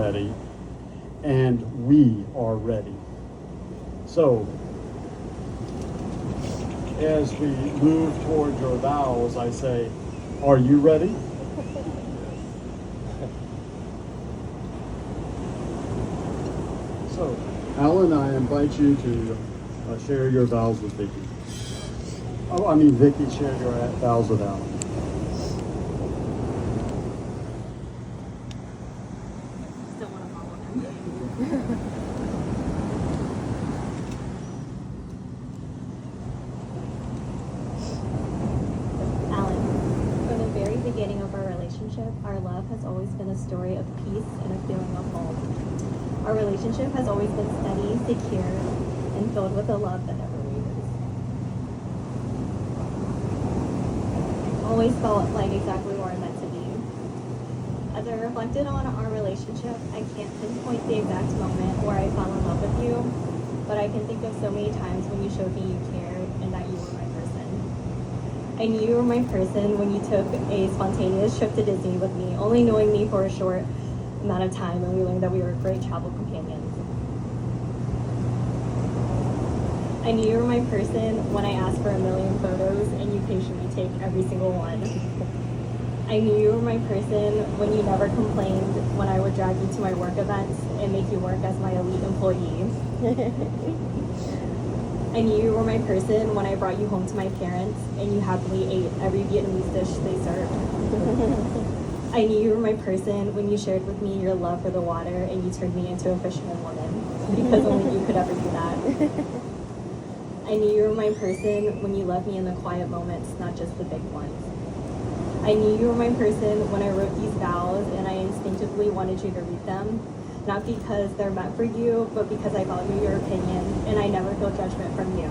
ready, and we are ready. So, as we move toward your vows, I say, are you ready? So, Alan, I invite you to share your vows with Vicky. Oh, I mean, Vicky, share your vows with Alan. Still want to follow him. Alan, from the very beginning of our relationship, our love has always been a story of peace and a feeling of home. Our relationship has always been steady, secure, and filled with a love that never wavers. Always felt like exactly where I'm meant to be. As I reflected on our relationship, I can't pinpoint the exact moment where I fell in love with you, but I can think of so many times when you showed me you cared and that you were my person. I knew you were my person when you took a spontaneous trip to Disney with me, only knowing me for a short amount of time, and we learned that we were great travel companions. I knew you were my person when I asked for a million photos and you patiently take every single one. I knew you were my person when you never complained when I would drag you to my work events and make you work as my elite employee. I knew you were my person when I brought you home to my parents and you happily ate every Vietnamese dish they served. I knew you were my person when you shared with me your love for the water and you turned me into a fisherman woman, because only you could ever do that. I knew you were my person when you loved me in the quiet moments, not just the big ones. I knew you were my person when I wrote these vows and I instinctively wanted you to read them, not because they're meant for you, but because I value your opinion and I never feel judgment from you.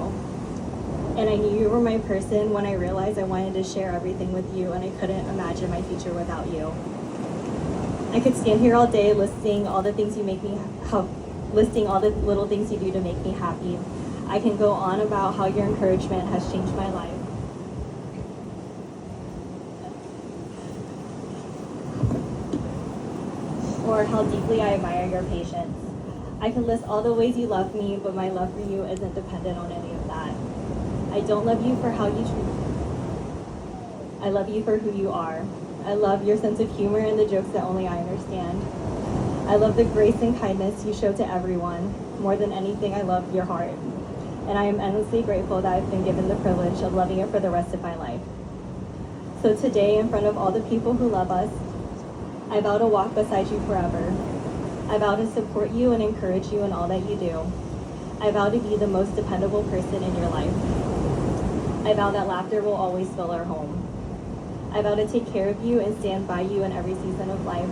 And I knew you were my person when I realized I wanted to share everything with you and I couldn't imagine my future without you. I could stand here all day listing all the things you make me listing all the little things you do to make me happy. I can go on about how your encouragement has changed my life. Or how deeply I admire your patience. I can list all the ways you love me, but my love for you isn't dependent on any of that. I don't love you for how you treat me. I love you for who you are. I love your sense of humor and the jokes that only I understand. I love the grace and kindness you show to everyone. More than anything, I love your heart. And I am endlessly grateful that I've been given the privilege of loving it for the rest of my life. So today, in front of all the people who love us, I vow to walk beside you forever. I vow to support you and encourage you in all that you do. I vow to be the most dependable person in your life. I vow that laughter will always fill our home. I vow to take care of you and stand by you in every season of life.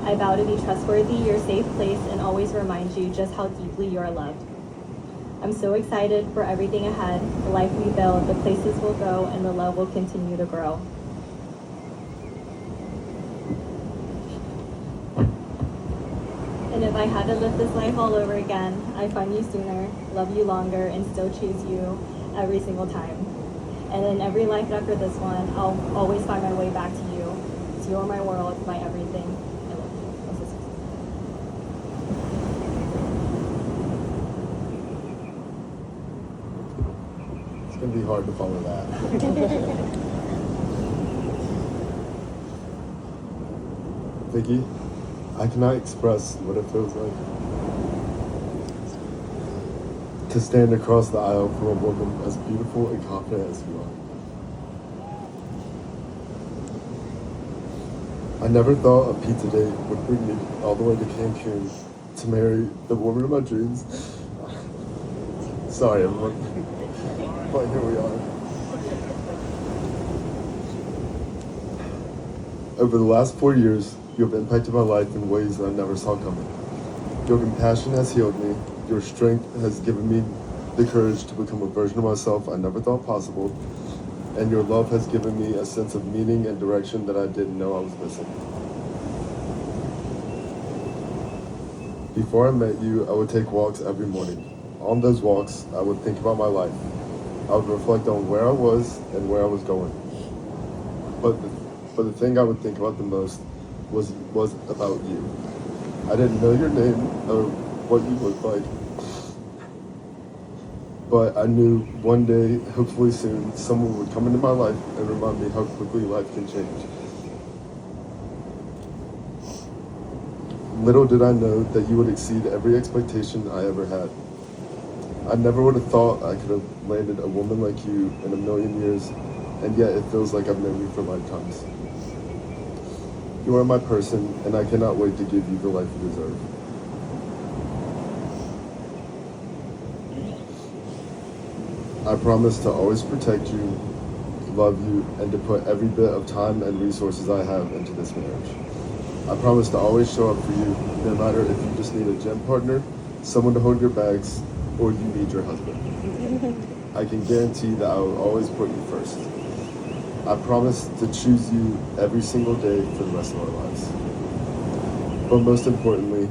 I vow to be trustworthy, your safe place, and always remind you just how deeply you are loved. I'm so excited for everything ahead, the life we build, the places we'll go, and the love will continue to grow. And if I had to live this life all over again, I'd find you sooner, love you longer, and still choose you every single time. And in every life after this one, I'll always find my way back to you. So you are my world, my everything. I love you. My sisters. It's going to be hard to follow that. Vicky, I cannot express what it feels like to stand across the aisle from a woman as beautiful and confident as you are. I never thought a pizza date would bring me all the way to Cancun to marry the woman of my dreams. Sorry, everyone. But here we are. Over the last 4 years, you have impacted my life in ways that I never saw coming. Your compassion has healed me. Your strength has given me the courage to become a version of myself I never thought possible. And your love has given me a sense of meaning and direction that I didn't know I was missing. Before I met you, I would take walks every morning. On those walks, I would think about my life. I would reflect on where I was and where I was going. But the thing I would think about the most was about you. I didn't know your name or what you looked like, but I knew one day, hopefully soon, someone would come into my life and remind me how quickly life can change. Little did I know that you would exceed every expectation I ever had. I never would have thought I could have landed a woman like you in a million years, and yet it feels like I've known you for lifetimes. You are my person, and I cannot wait to give you the life you deserve. I promise to always protect you, love you, and to put every bit of time and resources I have into this marriage. I promise to always show up for you, no matter if you just need a gym partner, someone to hold your bags, or you need your husband. I can guarantee that I will always put you first. I promise to choose you every single day for the rest of our lives. But most importantly,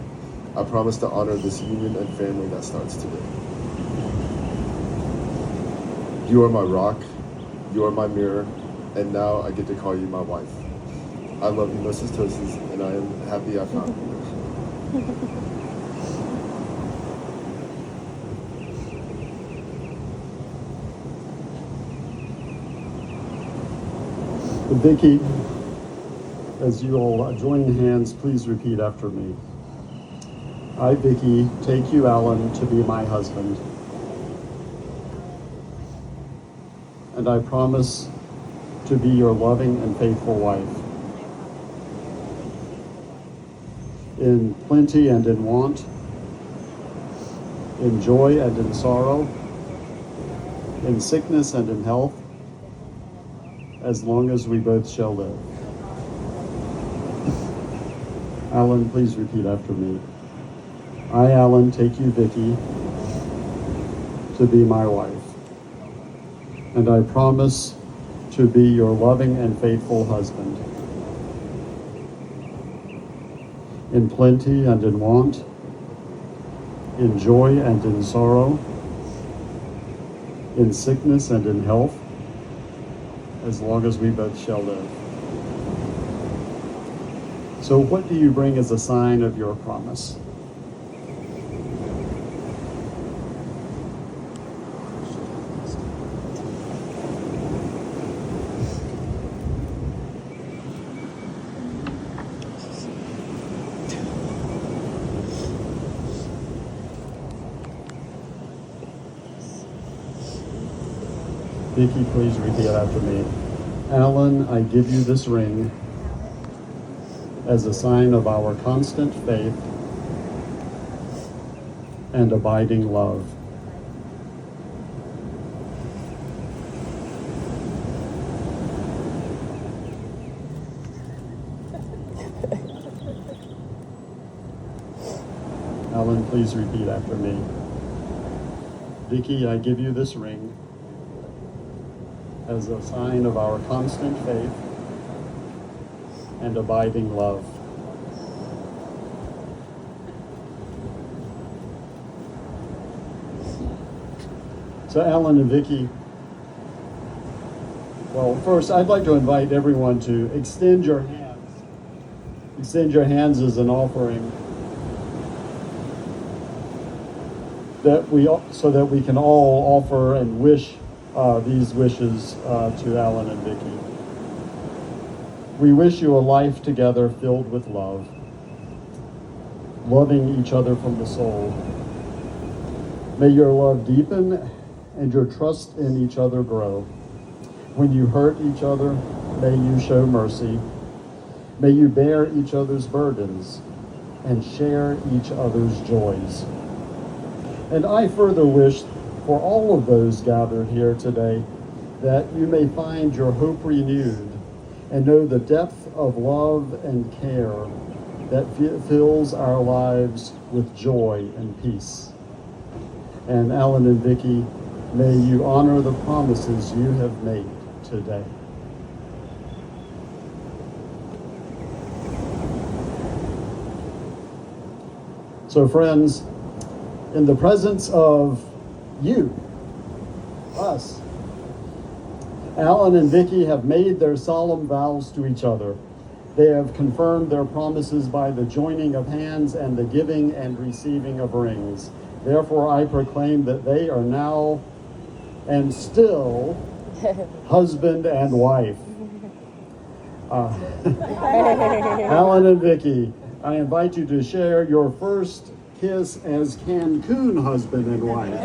I promise to honor this union and family that starts today. You are my rock, you are my mirror, and now I get to call you my wife. I love you, Mrs. Tosis, and I am happy I found you. Vicky, as you all join hands, please repeat after me. I, Vicky, take you, Alan, to be my husband. And I promise to be your loving and faithful wife. In plenty and in want, in joy and in sorrow, in sickness and in health, as long as we both shall live. Alan, please repeat after me. I, Alan, take you, Vicky, to be my wife. And I promise to be your loving and faithful husband. In plenty and in want, in joy and in sorrow, in sickness and in health, as long as we both shall live. So what do you bring as a sign of your promise? Vicky, please repeat after me. Alan, I give you this ring as a sign of our constant faith and abiding love. Alan, please repeat after me. Vicky, I give you this ring as a sign of our constant faith and abiding love. So Alan and Vicky, well, first I'd like to invite everyone to extend your hands. Extend your hands as an offering so that we can all offer and wish these wishes to Alan and Vicky. We wish you a life together filled with love, loving each other from the soul. May your love deepen and your trust in each other grow. When you hurt each other, may you show mercy. May you bear each other's burdens and share each other's joys. And I further wish for all of those gathered here today that you may find your hope renewed and know the depth of love and care that fills our lives with joy and peace. And Alan and Vicky, may you honor the promises you have made today. So friends, in the presence of you, us, Alan and Vicky have made their solemn vows to each other, They have confirmed their promises by the joining of hands and the giving and receiving of rings. Therefore, I proclaim that they are now and still husband and wife. Alan and Vicky, I invite you to share your first kiss as Cancun husband and wife.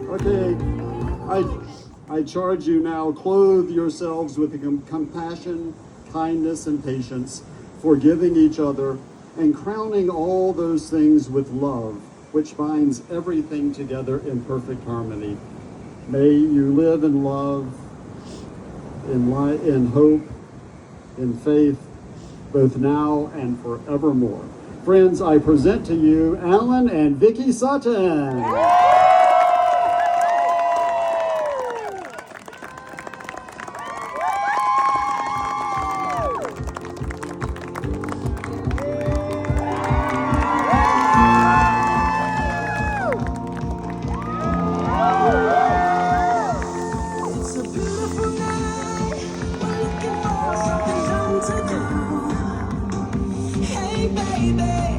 Okay, I charge you now, clothe yourselves with compassion, kindness, and patience, forgiving each other, and crowning all those things with love, which binds everything together in perfect harmony. May you live in love, in hope, in faith, both now and forevermore. Friends, I present to you Alan and Vicky Sutton. It's a beautiful night. We're looking for something fun to do. Hey, baby.